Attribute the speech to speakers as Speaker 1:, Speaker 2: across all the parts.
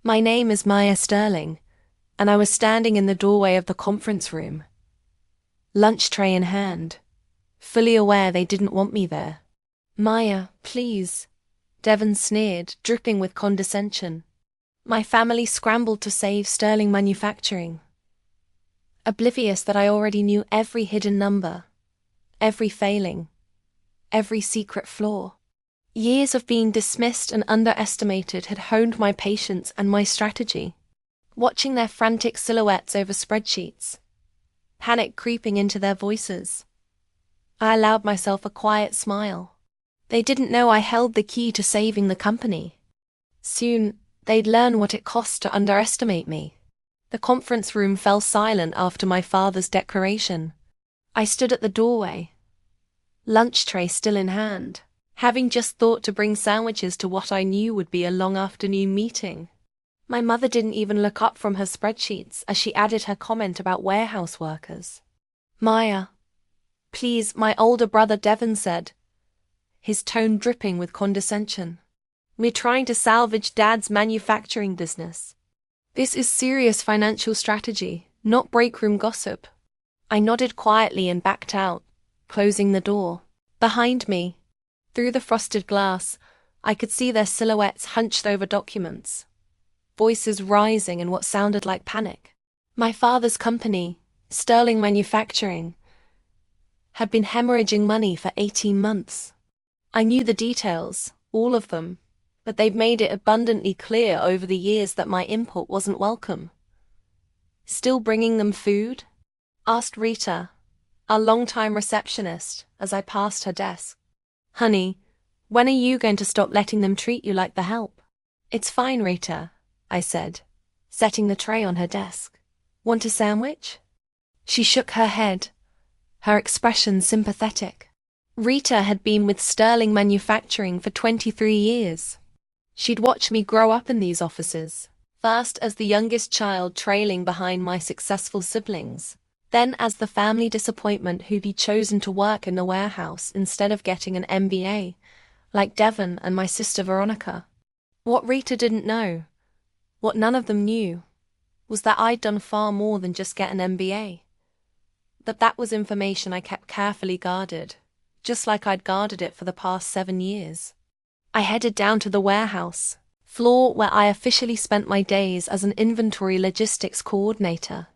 Speaker 1: My name is Maya Sterling, and I was standing in the doorway of the conference room, lunch tray in hand, fully aware they didn't want me there. "Maya, please," Devon sneered, dripping with condescension. My family scrambled to save Sterling Manufacturing, oblivious that I already knew every hidden number, every failing, every secret flaw. Years of being dismissed and underestimated had honed my patience and my strategy. Watching their frantic silhouettes over spreadsheets, panic creeping into their voices, I allowed myself a quiet smile. They didn't know I held the key to saving the company. Soon, they'd learn what it cost to underestimate me. The conference room fell silent after my father's declaration. I stood at the doorway, lunch tray still in hand, having just thought to bring sandwiches to what I knew would be a long afternoon meeting. My mother didn't even look up from her spreadsheets as she added her comment about warehouse workers. "Maya, please," my older brother Devon said, his tone dripping with condescension. "We're trying to salvage Dad's manufacturing business. This is serious financial strategy, not breakroom gossip." I nodded quietly and backed out, closing the door. Behind me, through the frosted glass, I could see their silhouettes hunched over documents, voices rising in what sounded like panic. My father's company, Sterling Manufacturing, had been hemorrhaging money for 18 months. I knew the details, all of them, but they'd made it abundantly clear over the years that my input wasn't welcome. "Still bringing them food?" asked Rita, our longtime receptionist, as I passed her desk. "Honey, when are you going to stop letting them treat you like the help?" "It's fine, Rita," I said, setting the tray on her desk. "Want a sandwich?" She shook her head, her expression sympathetic. Rita had been with Sterling Manufacturing for 23 years. She'd watched me grow up in these offices, first as the youngest child trailing behind my successful siblings, then as the family disappointment who'd be chosen to work in the warehouse instead of getting an MBA, like Devon and my sister Veronica. What Rita didn't know, what none of them knew, was that I'd done far more than just get an MBA. That was information I kept carefully guarded, just like I'd guarded it for the past 7 years. I headed down to the warehouse, floor where I officially spent my days as an inventory logistics coordinator.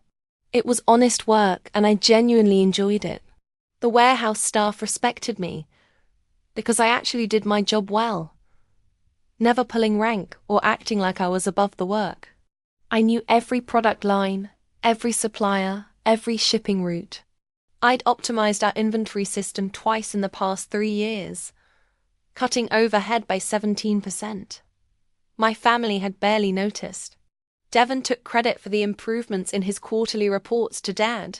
Speaker 1: It was honest work and I genuinely enjoyed it. The warehouse staff respected me because I actually did my job well, never pulling rank or acting like I was above the work. I knew every product line, every supplier, every shipping route. I'd optimized our inventory system twice in the past 3 years, cutting overhead by 17%. My family had barely noticed. Devon took credit for the improvements in his quarterly reports to Dad.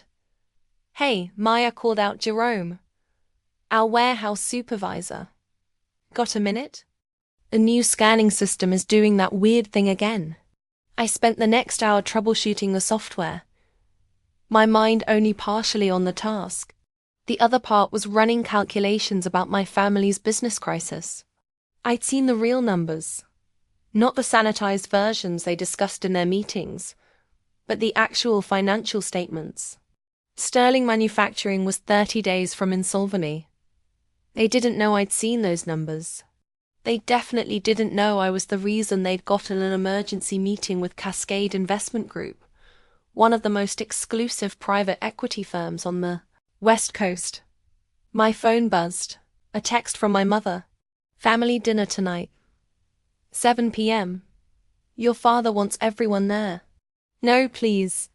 Speaker 1: "Hey," Maya called out Jerome, our warehouse supervisor. "Got a minute? A new scanning system is doing that weird thing again." I spent the next hour troubleshooting the software, my mind only partially on the task. The other part was running calculations about my family's business crisis. I'd seen the real numbers, not the sanitized versions they discussed in their meetings, but the actual financial statements. Sterling Manufacturing was 30 days from insolvency. They didn't know I'd seen those numbers. They definitely didn't know I was the reason they'd gotten an emergency meeting with Cascade Investment Group, one of the most exclusive private equity firms on the West Coast. My phone buzzed, a text from my mother. "Family dinner tonight. 7 p.m. Your father wants everyone there." No, please.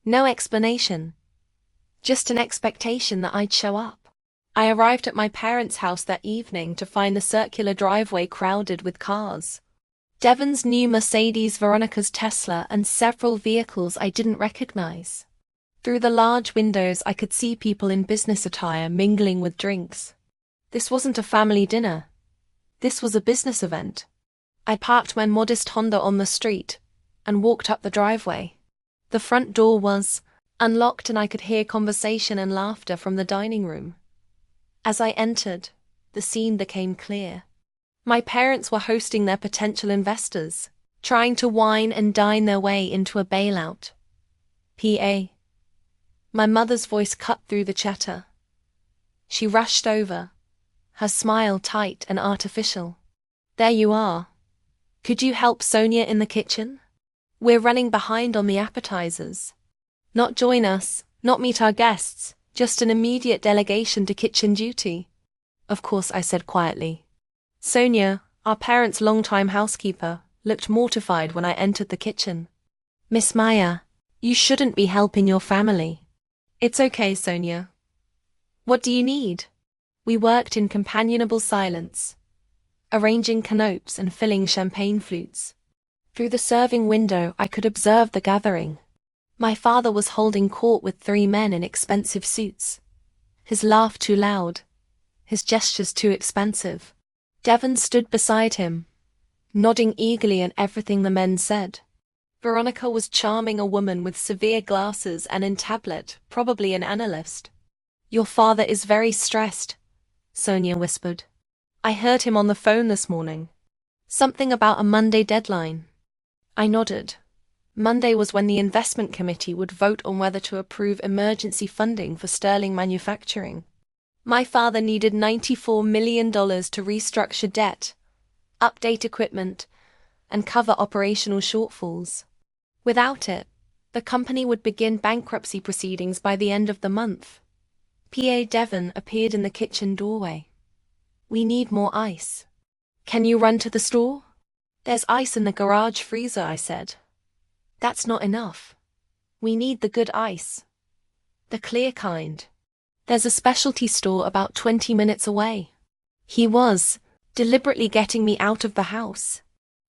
Speaker 1: No explanation. Just an expectation that I'd show up. I arrived at my parents' house that evening to find the circular driveway crowded with cars. Devon's new Mercedes, Veronica's Tesla, and several vehicles I didn't recognize. Through the large windows I could see people in business attire mingling with drinks. This wasn't a family dinner. This was a business event. I parked my modest Honda on the street and walked up the driveway. The front door was unlocked and I could hear conversation and laughter from the dining room. As I entered, the scene became clear. My parents were hosting their potential investors, trying to wine and dine their way into a bailout. PA. My mother's voice cut through the chatter. She rushed over, her smile tight and artificial. There you are. Could you help Sonia in the kitchen? We're running behind on the appetizers. Not join us, not meet our guests, just an immediate delegation to kitchen duty. Of course, I said quietly. Sonia, our parents' longtime housekeeper, looked mortified when I entered the kitchen. Miss Maya, you shouldn't be helping your family. It's okay, Sonia. What do you need? We worked in companionable silence, arranging canapes and filling champagne flutes. Through the serving window I could observe the gathering. My father was holding court with 3 men in expensive suits. His laugh too loud, his gestures too expansive. Devon stood beside him, nodding eagerly at everything the men said. Veronica was charming, a woman with severe glasses and in tablet, probably an analyst. Your father is very stressed, Sonia whispered. I heard him on the phone this morning. Something about a Monday deadline. I nodded. Monday was when the investment committee would vote on whether to approve emergency funding for Sterling Manufacturing. My father needed $94 million to restructure debt, update equipment, and cover operational shortfalls. Without it, the company would begin bankruptcy proceedings by the end of the month. PA Devon appeared in the kitchen doorway. We need more ice. Can you run to the store? There's ice in the garage freezer, I said. That's not enough. We need the good ice. The clear kind. There's a specialty store about 20 minutes away. He was deliberately getting me out of the house.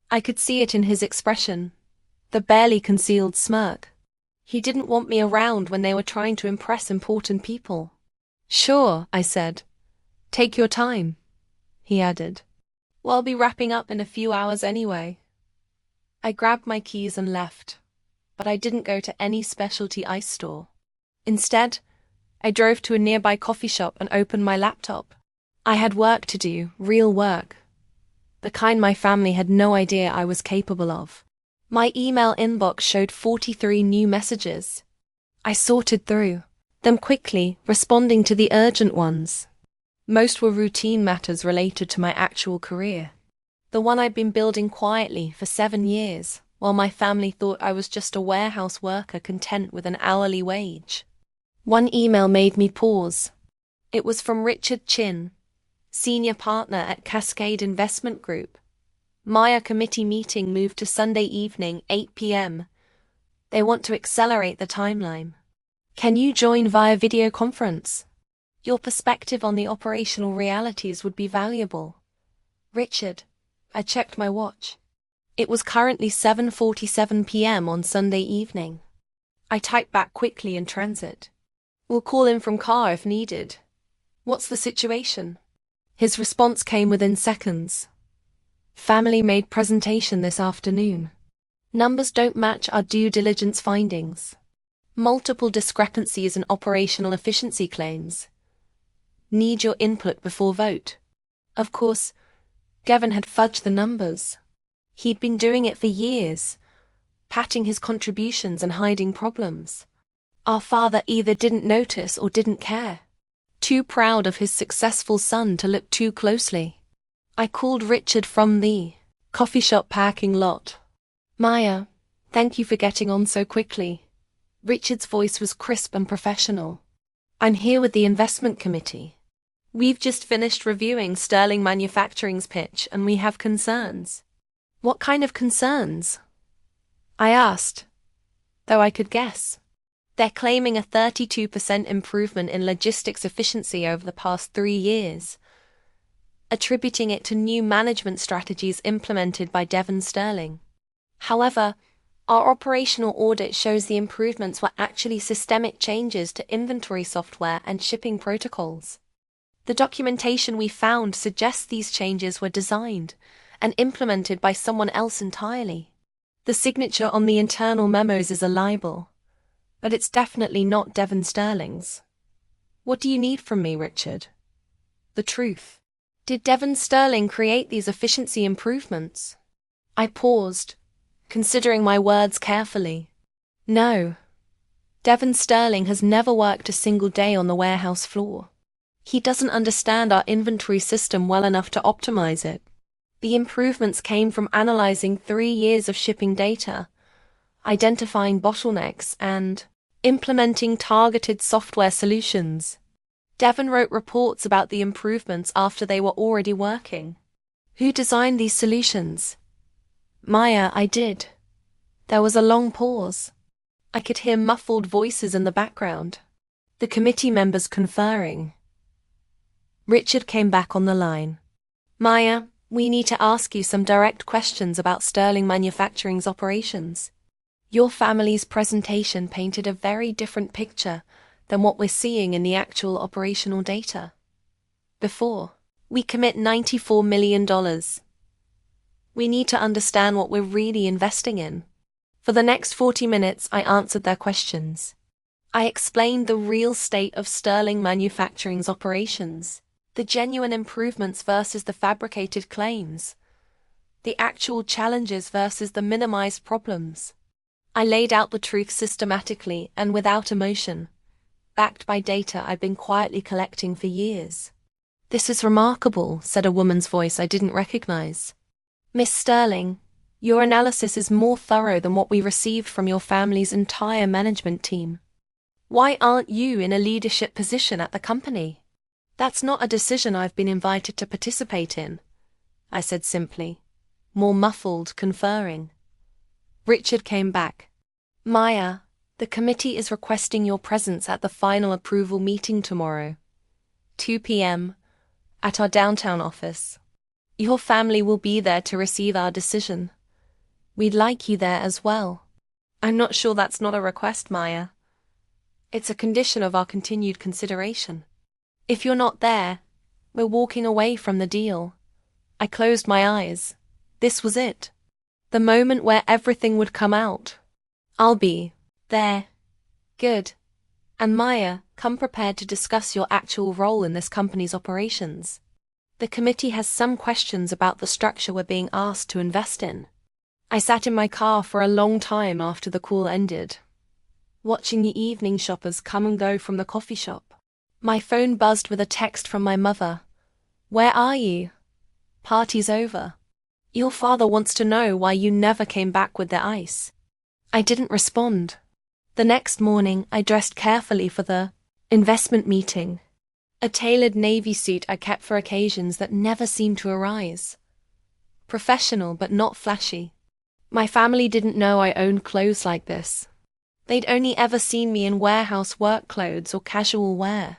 Speaker 1: I could see it in his expression, the barely concealed smirk. He didn't want me around when they were trying to impress important people. Sure, I said. Take your time, he added. Well, I'll be wrapping up in a few hours anyway. I grabbed my keys and left, but I didn't go to any specialty ice store. Instead, I drove to a nearby coffee shop and opened my laptop. I had work to do, real work. The kind my family had no idea I was capable of. My email inbox showed 43 new messages. I sorted through them quickly, responding to the urgent ones. Most were routine matters related to my actual career. The one I'd been building quietly for 7 years, while my family thought I was just a warehouse worker content with an hourly wage. One email made me pause. It was from Richard Chin, senior partner at Cascade Investment Group. Maya committee meeting moved to Sunday evening, 8 p.m. They want to accelerate the timeline. Can you join via video conference? Your perspective on the operational realities would be valuable. Richard, I checked my watch. It was currently 7:47 p.m. on Sunday evening. I typed back quickly in transit. We'll call in from car if needed. What's the situation? His response came within seconds. Family made presentation this afternoon. Numbers don't match our due diligence findings. Multiple discrepancies in operational efficiency claims. Need your input before vote. Of course, Devon had fudged the numbers. He'd been doing it for years, patting his contributions and hiding problems. Our father either didn't notice or didn't care. Too proud of his successful son to look too closely. I called Richard from the coffee shop parking lot. Maya, thank you for getting on so quickly. Richard's voice was crisp and professional. I'm here with the investment committee. We've just finished reviewing Sterling Manufacturing's pitch and we have concerns. What kind of concerns? I asked, though I could guess. They're claiming a 32% improvement in logistics efficiency over the past 3 years, attributing it to new management strategies implemented by Devon Sterling. However, our operational audit shows the improvements were actually systemic changes to inventory software and shipping protocols. The documentation we found suggests these changes were designed and implemented by someone else entirely. The signature on the internal memos is a libel, but it's definitely not Devon Sterling's. What do you need from me, Richard? The truth. Did Devon Sterling create these efficiency improvements? I paused, considering my words carefully. No. Devon Sterling has never worked a single day on the warehouse floor. He doesn't understand our inventory system well enough to optimize it. The improvements came from analyzing 3 years of shipping data, identifying bottlenecks, and implementing targeted software solutions. Devon wrote reports about the improvements after they were already working. Who designed these solutions? Maya, I did. There was a long pause. I could hear muffled voices in the background. The committee members conferring. Richard came back on the line. Maya, we need to ask you some direct questions about Sterling Manufacturing's operations. Your family's presentation painted a very different picture than what we're seeing in the actual operational data. Before we commit $94 million, we need to understand what we're really investing in. For the next 40 minutes, I answered their questions. I explained the real state of Sterling Manufacturing's operations, the genuine improvements versus the fabricated claims, the actual challenges versus the minimized problems. I laid out the truth systematically and without emotion, backed by data I've been quietly collecting for years. This is remarkable, said a woman's voice I didn't recognize. Miss Sterling, your analysis is more thorough than what we received from your family's entire management team. Why aren't you in a leadership position at the company? That's not a decision I've been invited to participate in, I said simply, more muffled, conferring. Richard came back. Maya, the committee is requesting your presence at the final approval meeting tomorrow, 2 p.m., at our downtown office. Your family will be there to receive our decision. We'd like you there as well. I'm not sure that's not a request, Maya. It's a condition of our continued consideration. If you're not there, we're walking away from the deal. I closed my eyes. This was it. The moment where everything would come out. I'll be there. Good. And Maya, come prepared to discuss your actual role in this company's operations. The committee has some questions about the structure we're being asked to invest in. I sat in my car for a long time after the call ended, watching the evening shoppers come and go from the coffee shop. My phone buzzed with a text from my mother. Where are you? Party's over. Your father wants to know why you never came back with the ice. I didn't respond. The next morning, I dressed carefully for the investment meeting. A tailored navy suit I kept for occasions that never seemed to arise. Professional but not flashy. My family didn't know I owned clothes like this. They'd only ever seen me in warehouse work clothes or casual wear.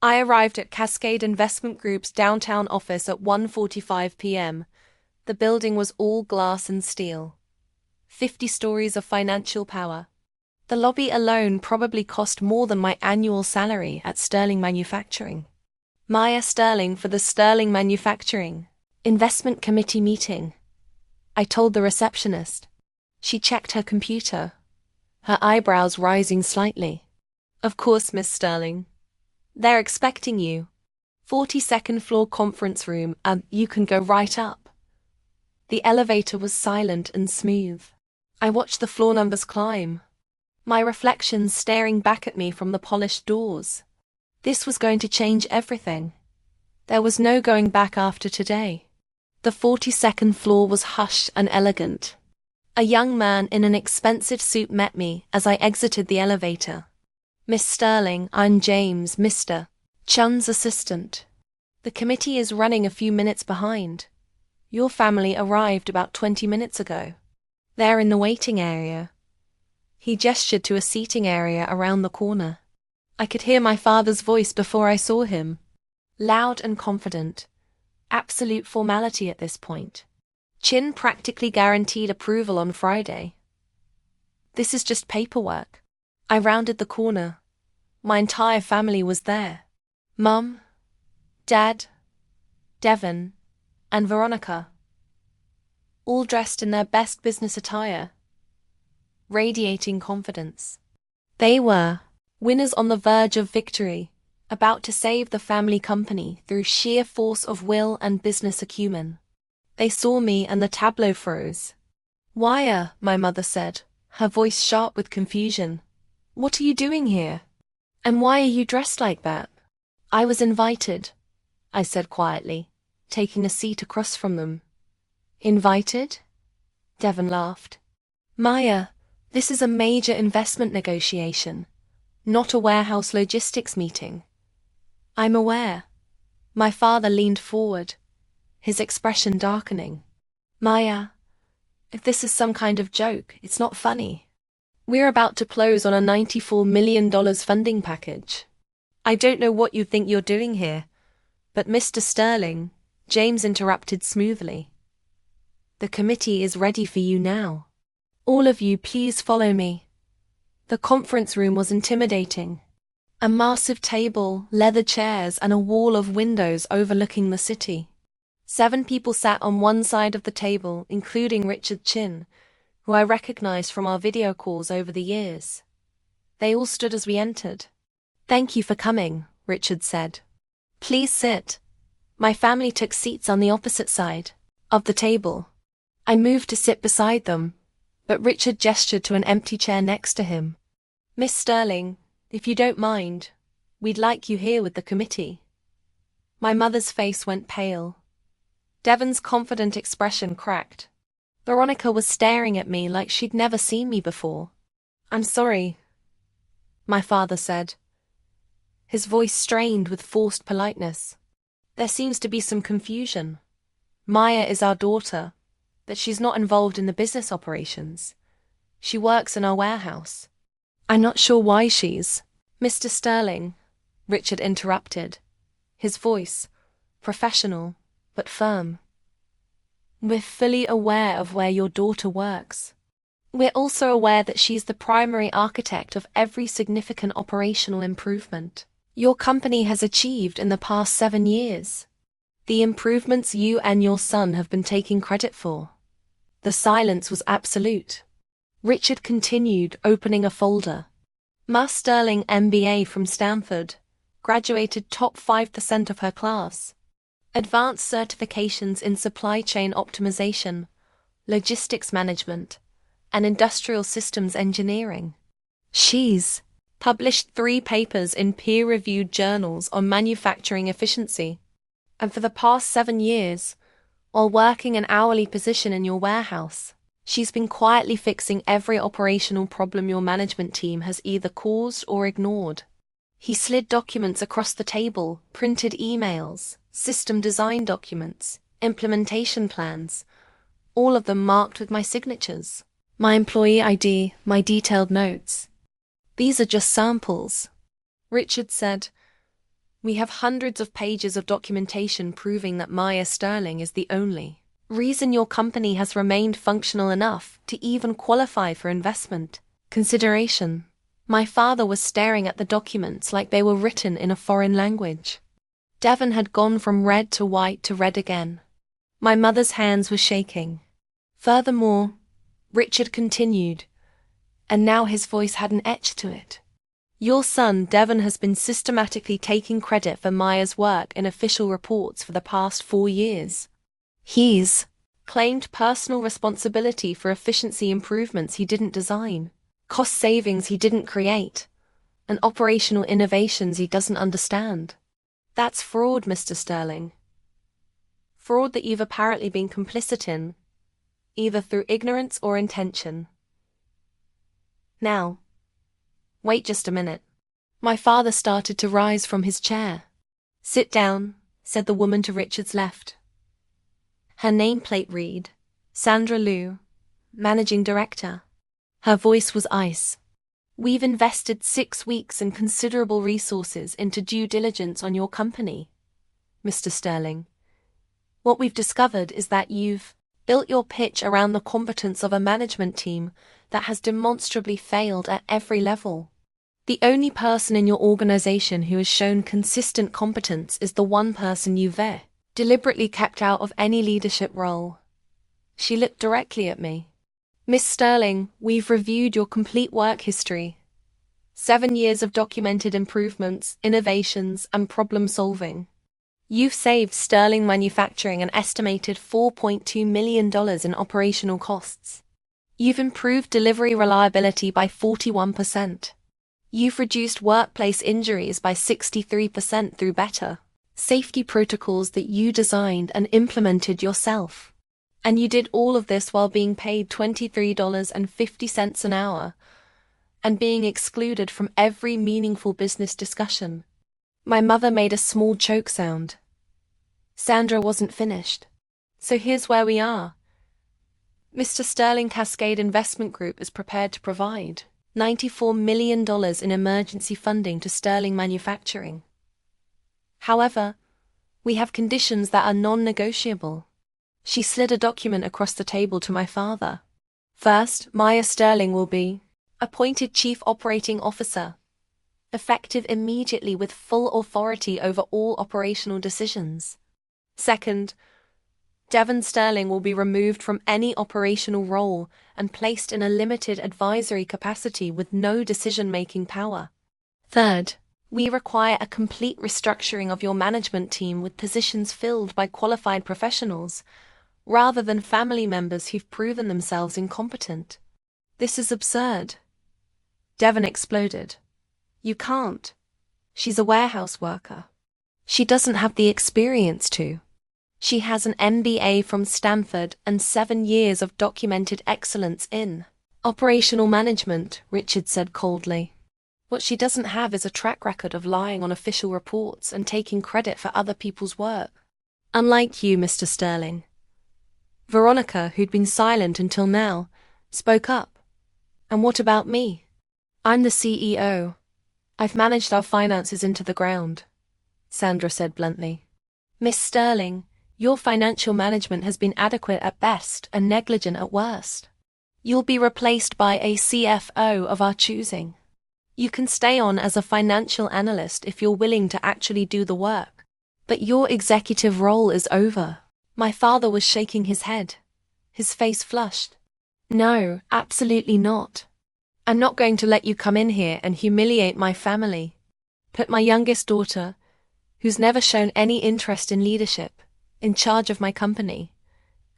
Speaker 1: I arrived at Cascade Investment Group's downtown office at 1:45 p.m. The building was all glass and steel. 50 stories of financial power. The lobby alone probably cost more than my annual salary at Sterling Manufacturing. Maya Sterling for the Sterling Manufacturing Investment Committee meeting. I told the receptionist. She checked her computer, her eyebrows rising slightly. Of course, Miss Sterling. They're expecting you. 42nd floor conference room, you can go right up. The elevator was silent and smooth. I watched the floor numbers climb, my reflections staring back at me from the polished doors. This was going to change everything. There was no going back after today. The 42nd floor was hushed and elegant. A young man in an expensive suit met me as I exited the elevator. Miss Sterling, I'm James, Mr. Chun's assistant. The committee is running a few minutes behind. Your family arrived about 20 minutes ago. They're in the waiting area. He gestured to a seating area around the corner. I could hear my father's voice before I saw him. Loud and confident. Absolute formality at this point. Chin practically guaranteed approval on Friday. This is just paperwork. I rounded the corner. My entire family was there. Mum, Dad, Devon, and Veronica. All dressed in their best business attire, radiating confidence. They were winners on the verge of victory, about to save the family company through sheer force of will and business acumen. They saw me and the tableau froze. Wire, my mother said, her voice sharp with confusion. What are you doing here? And why are you dressed like that? I was invited, I said quietly, taking a seat across from them. Invited? Devon laughed. Maya, this is a major investment negotiation, not a warehouse logistics meeting. I'm aware. My father leaned forward, his expression darkening. Maya, if this is some kind of joke, it's not funny. We're about to close on a $94 million funding package. I don't know what you think you're doing here, but Mr. Sterling, James interrupted smoothly. The committee is ready for you now. All of you, please follow me. The conference room was intimidating. A massive table, leather chairs, and a wall of windows overlooking the city. 7 people sat on one side of the table, including Richard Chin, who I recognized from our video calls over the years. They all stood as we entered. Thank you for coming, Richard said. Please sit. My family took seats on the opposite side of the table. I moved to sit beside them, but Richard gestured to an empty chair next to him. Miss Sterling, if you don't mind, we'd like you here with the committee. My mother's face went pale. Devon's confident expression cracked. Veronica was staring at me like she'd never seen me before. I'm sorry, my father said, his voice strained with forced politeness. There seems to be some confusion. Maya is our daughter, but she's not involved in the business operations. She works in our warehouse. I'm not sure why she's... Mr. Sterling, Richard interrupted, his voice professional but firm. We're fully aware of where your daughter works. We're also aware that she's the primary architect of every significant operational improvement your company has achieved in the past 7 years. The improvements you and your son have been taking credit for. The silence was absolute. Richard continued, opening a folder. Ma Sterling, MBA from Stanford, graduated top 5% of her class. Advanced certifications in supply chain optimization, logistics management, and industrial systems engineering. She's published 3 papers in peer-reviewed journals on manufacturing efficiency. And for the past 7 years, while working an hourly position in your warehouse, she's been quietly fixing every operational problem your management team has either caused or ignored. He slid documents across the table, printed emails, system design documents, implementation plans, all of them marked with my signatures, my employee ID, my detailed notes. These are just samples, Richard said. We have hundreds of pages of documentation proving that Maya Sterling is the only reason your company has remained functional enough to even qualify for investment consideration. My father was staring at the documents like they were written in a foreign language. Devon had gone from red to white to red again. My mother's hands were shaking. Furthermore, Richard continued, and now his voice had an edge to it. Your son, Devon, has been systematically taking credit for Maya's work in official reports for the past 4 years. He's claimed personal responsibility for efficiency improvements he didn't design, cost savings he didn't create, and operational innovations he doesn't understand. That's fraud, Mr. Sterling. Fraud that you've apparently been complicit in, either through ignorance or intention. Now, wait just a minute. My father started to rise from his chair. Sit down, said the woman to Richard's left. Her nameplate read, Sandra Liu, Managing Director. Her voice was ice. We've invested 6 weeks and considerable resources into due diligence on your company, Mr. Sterling. What we've discovered is that you've built your pitch around the competence of a management team that has demonstrably failed at every level. The only person in your organization who has shown consistent competence is the one person you've deliberately kept out of any leadership role. She looked directly at me. Miss Sterling, we've reviewed your complete work history. 7 years of documented improvements, innovations, and problem solving. You've saved Sterling Manufacturing an estimated $4.2 million in operational costs. You've improved delivery reliability by 41%. You've reduced workplace injuries by 63% through better safety protocols that you designed and implemented yourself. And you did all of this while being paid $23.50 an hour and being excluded from every meaningful business discussion. My mother made a small choke sound. Sandra wasn't finished. So here's where we are. Mr. Sterling Cascade Investment Group is prepared to provide $94 million in emergency funding to Sterling Manufacturing. However, we have conditions that are non-negotiable. She slid a document across the table to my father. First, Maya Sterling will be appointed Chief Operating Officer, effective immediately with full authority over all operational decisions. Second, Devon Sterling will be removed from any operational role and placed in a limited advisory capacity with no decision-making power. Third, we require a complete restructuring of your management team with positions filled by qualified professionals, rather than family members who've proven themselves incompetent. This is absurd. Devon exploded. You can't. She's a warehouse worker. She doesn't have the experience to. She has an MBA from Stanford and 7 years of documented excellence in operational management, Richard said coldly. What she doesn't have is a track record of lying on official reports and taking credit for other people's work. Unlike you, Mr. Sterling. Veronica, who'd been silent until now, spoke up. And what about me? I'm the CEO. I've managed our finances into the ground, Sandra said bluntly. Miss Sterling, your financial management has been adequate at best and negligent at worst. You'll be replaced by a CFO of our choosing. You can stay on as a financial analyst if you're willing to actually do the work. But your executive role is over. My father was shaking his head, his face flushed. No, absolutely not. I'm not going to let you come in here and humiliate my family. Put my youngest daughter, who's never shown any interest in leadership, in charge of my company,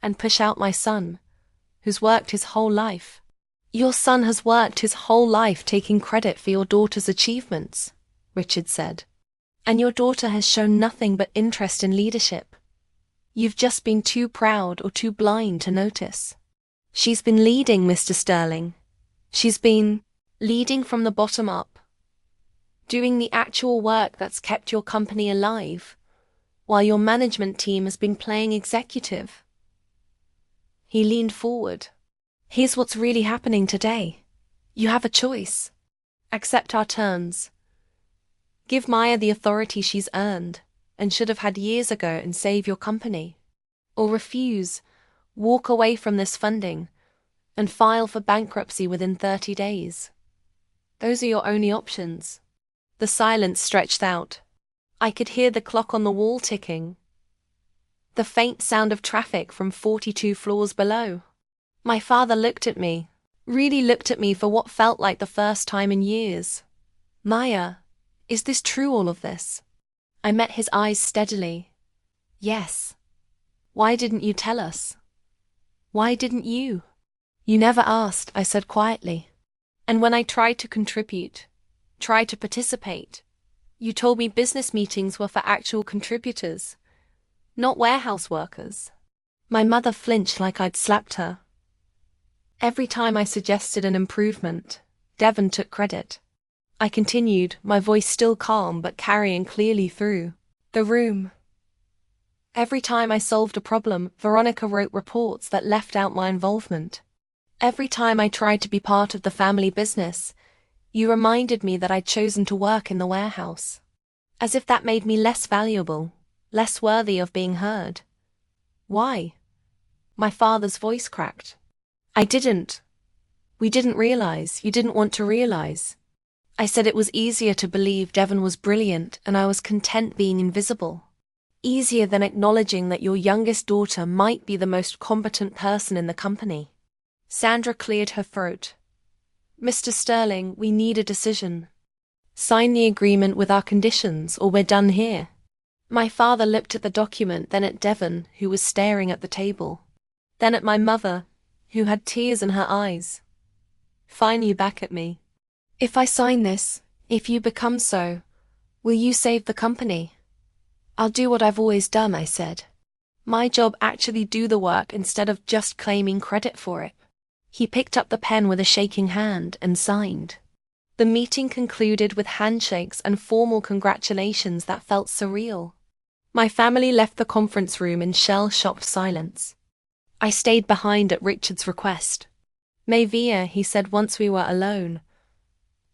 Speaker 1: and push out my son, who's worked his whole life. Your son has worked his whole life taking credit for your daughter's achievements, Richard said. And your daughter has shown nothing but interest in leadership. You've just been too proud or too blind to notice. She's been leading, Mr. Sterling. She's been leading from the bottom up, doing the actual work that's kept your company alive, while your management team has been playing executive. He leaned forward. Here's what's really happening today. You have a choice. Accept our terms. Give Maya the authority she's earned and should have had years ago and save your company. Or refuse, walk away from this funding, and file for bankruptcy within 30 days. Those are your only options. The silence stretched out. I could hear the clock on the wall ticking. The faint sound of traffic from 42 floors below. My father looked at me, really looked at me for what felt like the first time in years. Maya, is this true, all of this? I met his eyes steadily. Yes. Why didn't you tell us? Why didn't you? You never asked, I said quietly. And when I tried to contribute, tried to participate, you told me business meetings were for actual contributors, not warehouse workers. My mother flinched like I'd slapped her. Every time I suggested an improvement, Devon took credit. I continued, my voice still calm but carrying clearly through the room. Every time I solved a problem, Veronica wrote reports that left out my involvement. Every time I tried to be part of the family business, you reminded me that I'd chosen to work in the warehouse. As if that made me less valuable, less worthy of being heard. Why? My father's voice cracked. I didn't. We didn't realize, you didn't want to realize. I said it was easier to believe Devon was brilliant and I was content being invisible. Easier than acknowledging that your youngest daughter might be the most competent person in the company. Sandra cleared her throat. Mr. Sterling, we need a decision. Sign the agreement with our conditions or we're done here. My father looked at the document, then at Devon, who was staring at the table. Then at my mother, who had tears in her eyes. Finally back at me. If I sign this, if you become so, will you save the company? I'll do what I've always done, I said. My job actually do the work instead of just claiming credit for it. He picked up the pen with a shaking hand and signed. The meeting concluded with handshakes and formal congratulations that felt surreal. My family left the conference room in shell-shocked silence. I stayed behind at Richard's request. Mavia, he said once we were alone,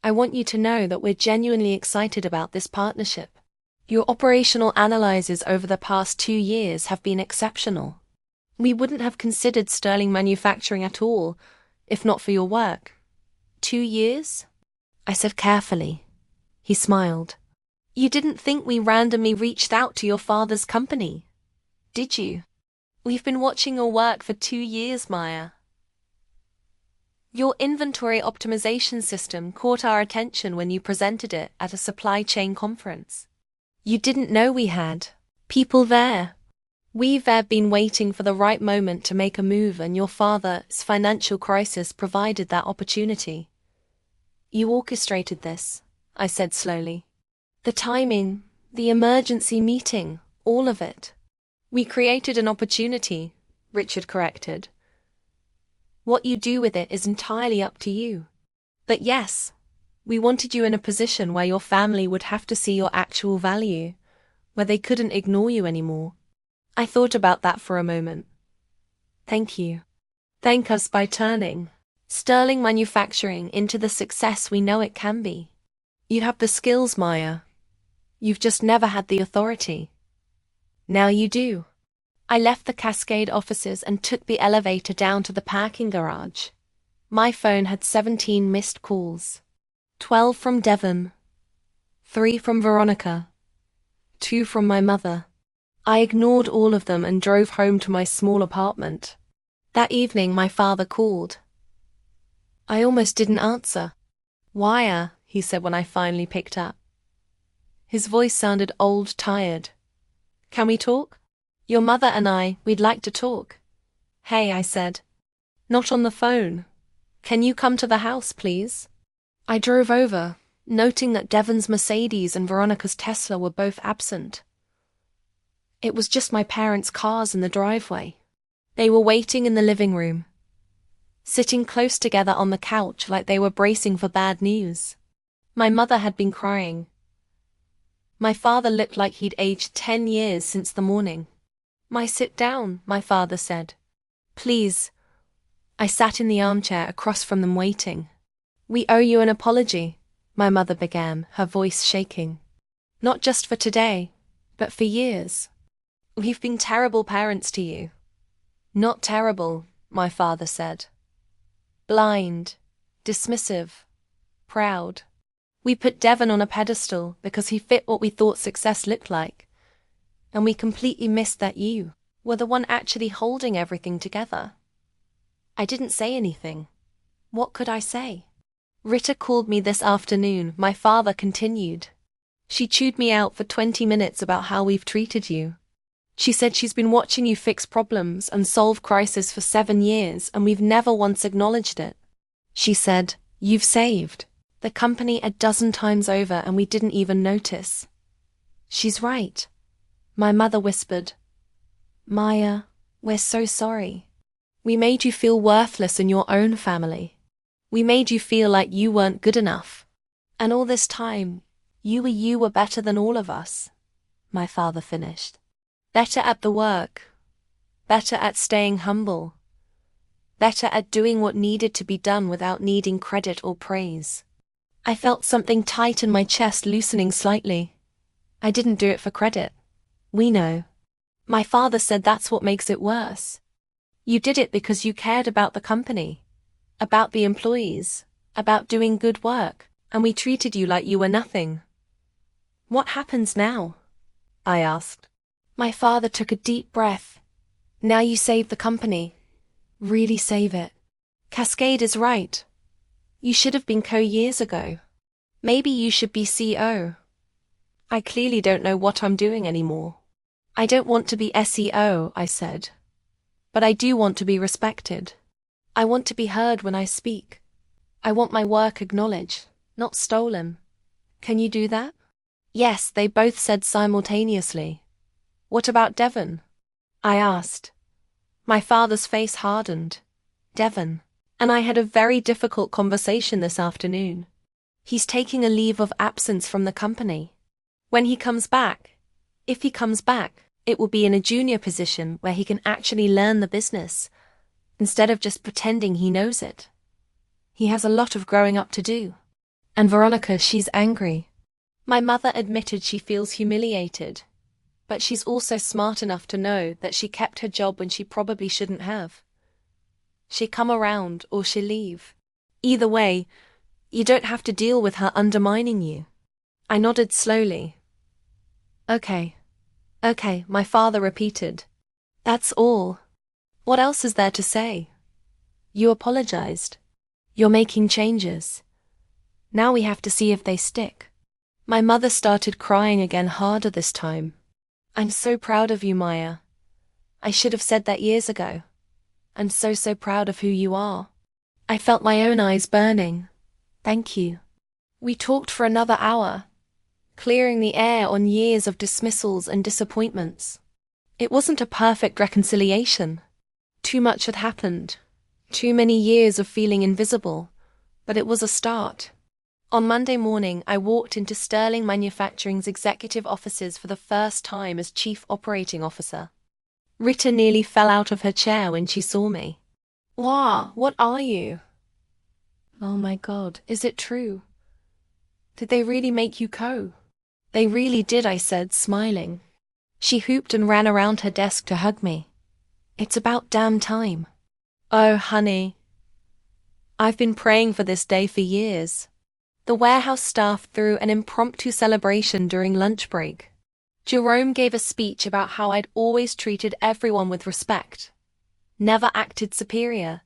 Speaker 1: I want you to know that we're genuinely excited about this partnership. Your operational analyses over the past 2 years have been exceptional. We wouldn't have considered Sterling Manufacturing at all, if not for your work. 2 years? I said carefully. He smiled. You didn't think we randomly reached out to your father's company, did you? We've been watching your work for 2 years, Maya. Your inventory optimization system caught our attention when you presented it at a supply chain conference. You didn't know we had people there. We've been waiting for the right moment to make a move, and your father's financial crisis provided that opportunity. You orchestrated this, I said slowly. The timing, the emergency meeting, all of it. We created an opportunity, Richard corrected. What you do with it is entirely up to you. But yes, we wanted you in a position where your family would have to see your actual value, where they couldn't ignore you anymore. I thought about that for a moment. Thank you. Thank us by turning Sterling Manufacturing into the success we know it can be. You have the skills, Maya. You've just never had the authority. Now you do. I left the Cascade offices and took the elevator down to the parking garage. My phone had 17 missed calls. 12 from Devon. 3 from Veronica. 2 from my mother. I ignored all of them and drove home to my small apartment. That evening my father called. I almost didn't answer. Why, he said when I finally picked up. His voice sounded old, tired. Can we talk? Your mother and we'd like to talk. Hey, I said. Not on the phone. Can you come to the house, please? I drove over, noting that Devon's Mercedes and Veronica's Tesla were both absent. It was just my parents' cars in the driveway. They were waiting in the living room, sitting close together on the couch like they were bracing for bad news. My mother had been crying. My father looked like he'd aged 10 years since the morning. Sit down, my father said. Please. I sat in the armchair across from them waiting. We owe you an apology, my mother began, her voice shaking. Not just for today, but for years. We've been terrible parents to you. Not terrible, my father said. Blind, dismissive, proud. We put Devon on a pedestal because he fit what we thought success looked like. And we completely missed that you were the one actually holding everything together. I didn't say anything. What could I say? Rita called me this afternoon, my father continued. She chewed me out for 20 minutes about how we've treated you. She said she's been watching you fix problems and solve crises for 7 years, and we've never once acknowledged it. She said, you've saved the company a dozen times over and we didn't even notice. She's right. My mother whispered. Maya, we're so sorry. We made you feel worthless in your own family. We made you feel like you weren't good enough. And all this time, you were better than all of us, my father finished. Better at the work. Better at staying humble. Better at doing what needed to be done without needing credit or praise. I felt something tight in my chest loosening slightly. I didn't do it for credit. We know. My father said that's what makes it worse. You did it because you cared about the company, about the employees, about doing good work, and we treated you like you were nothing. What happens now? I asked. My father took a deep breath. Now you save the company. Really save it. Cascade is right. You should have been co years ago. Maybe you should be CO. I clearly don't know what I'm doing anymore. I don't want to be SEO, I said. But I do want to be respected. I want to be heard when I speak. I want my work acknowledged, not stolen. Can you do that? Yes, they both said simultaneously. What about Devon? I asked. My father's face hardened. Devon. And I had a very difficult conversation this afternoon. He's taking a leave of absence from the company. When he comes back, if he comes back, it will be in a junior position where he can actually learn the business, instead of just pretending he knows it. He has a lot of growing up to do. And Veronica, she's angry. My mother admitted she feels humiliated, but she's also smart enough to know that she kept her job when she probably shouldn't have. She come around or she leave. Either way, you don't have to deal with her undermining you. I nodded slowly. Okay, my father repeated. That's all. What else is there to say? You apologized. You're making changes. Now we have to see if they stick. My mother started crying again, harder this time. I'm so proud of you, Maya. I should have said that years ago. I'm so proud of who you are. I felt my own eyes burning. Thank you. We talked for another hour, clearing the air on years of dismissals and disappointments. It wasn't a perfect reconciliation. Too much had happened. Too many years of feeling invisible. But it was a start. On Monday morning, I walked into Sterling Manufacturing's executive offices for the first time as Chief Operating Officer. Rita nearly fell out of her chair when she saw me. Wow, what are you? Oh my God, is it true? Did they really make you co? They really did, I said, smiling. She hooped and ran around her desk to hug me. It's about damn time. Oh, honey. I've been praying for this day for years. The warehouse staff threw an impromptu celebration during lunch break. Jerome gave a speech about how I'd always treated everyone with respect, never acted superior,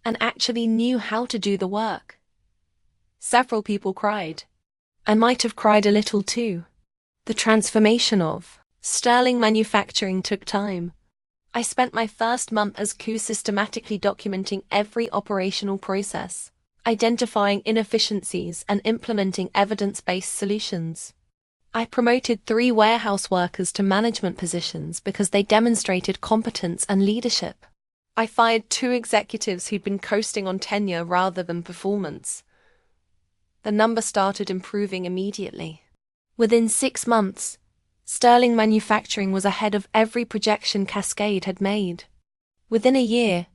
Speaker 1: and actually knew how to do the work. Several people cried. I might have cried a little too. The transformation of Sterling Manufacturing took time. I spent my first month as co systematically documenting every operational process, identifying inefficiencies and implementing evidence-based solutions. I promoted 3 warehouse workers to management positions because they demonstrated competence and leadership. I fired 2 executives who'd been coasting on tenure rather than performance. The number started improving immediately. Within 6 months, Sterling Manufacturing was ahead of every projection Cascade had made. Within a year,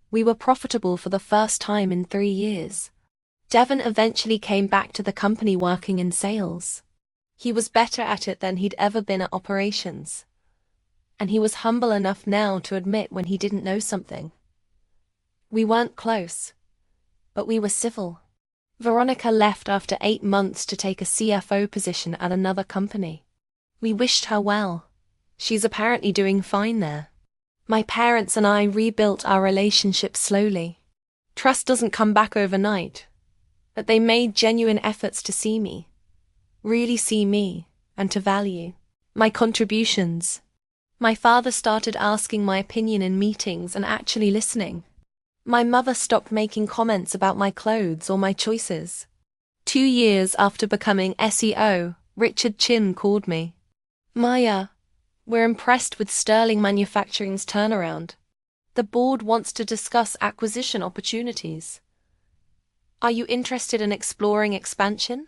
Speaker 1: we were profitable for the first time in 3 years. Devon eventually came back to the company working in sales. He was better at it than he'd ever been at operations. And he was humble enough now to admit when he didn't know something. We weren't close, but we were civil. Veronica left after 8 months to take a CFO position at another company. We wished her well. She's apparently doing fine there. My parents and I rebuilt our relationship slowly. Trust doesn't come back overnight, but they made genuine efforts to see me, really see me, and to value my contributions. My father started asking my opinion in meetings and actually listening. My mother stopped making comments about my clothes or my choices. 2 years after becoming SEO, Richard Chin called me. Maya, we're impressed with Sterling Manufacturing's turnaround. The board wants to discuss acquisition opportunities. Are you interested in exploring expansion?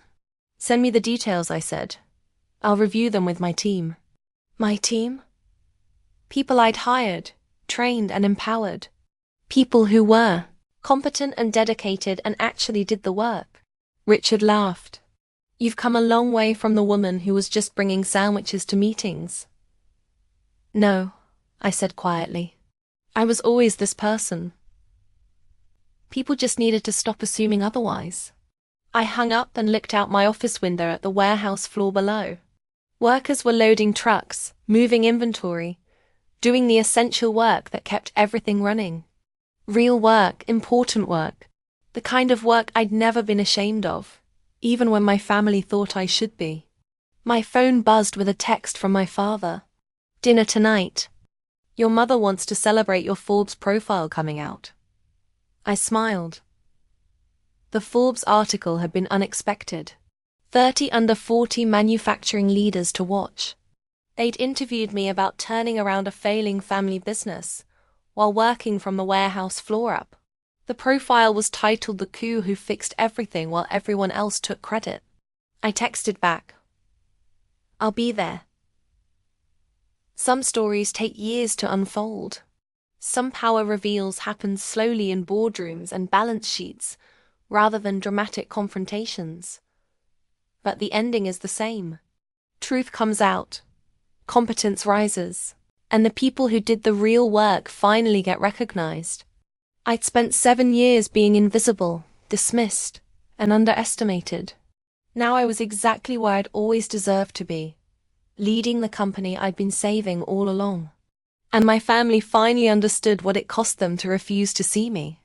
Speaker 1: Send me the details, I said. I'll review them with my team. My team? People I'd hired, trained and empowered. People who were competent and dedicated and actually did the work. Richard laughed. You've come a long way from the woman who was just bringing sandwiches to meetings. No, I said quietly. I was always this person. People just needed to stop assuming otherwise. I hung up and looked out my office window at the warehouse floor below. Workers were loading trucks, moving inventory, doing the essential work that kept everything running. Real work, important work, the kind of work I'd never been ashamed of, even when my family thought I should be. My phone buzzed with a text from my father. Dinner tonight. Your mother wants to celebrate your Forbes profile coming out. I smiled. The Forbes article had been unexpected. 30 under 40 manufacturing leaders to watch. They'd interviewed me about turning around a failing family business while working from the warehouse floor up. The profile was titled "The Coup Who Fixed Everything While Everyone Else Took Credit." I texted back, "I'll be there." Some stories take years to unfold. Some power reveals happen slowly in boardrooms and balance sheets rather than dramatic confrontations. But the ending is the same. Truth comes out, competence rises, and the people who did the real work finally get recognized. I'd spent 7 years being invisible, dismissed, and underestimated. Now I was exactly where I'd always deserved to be, leading the company I'd been saving all along. And my family finally understood what it cost them to refuse to see me.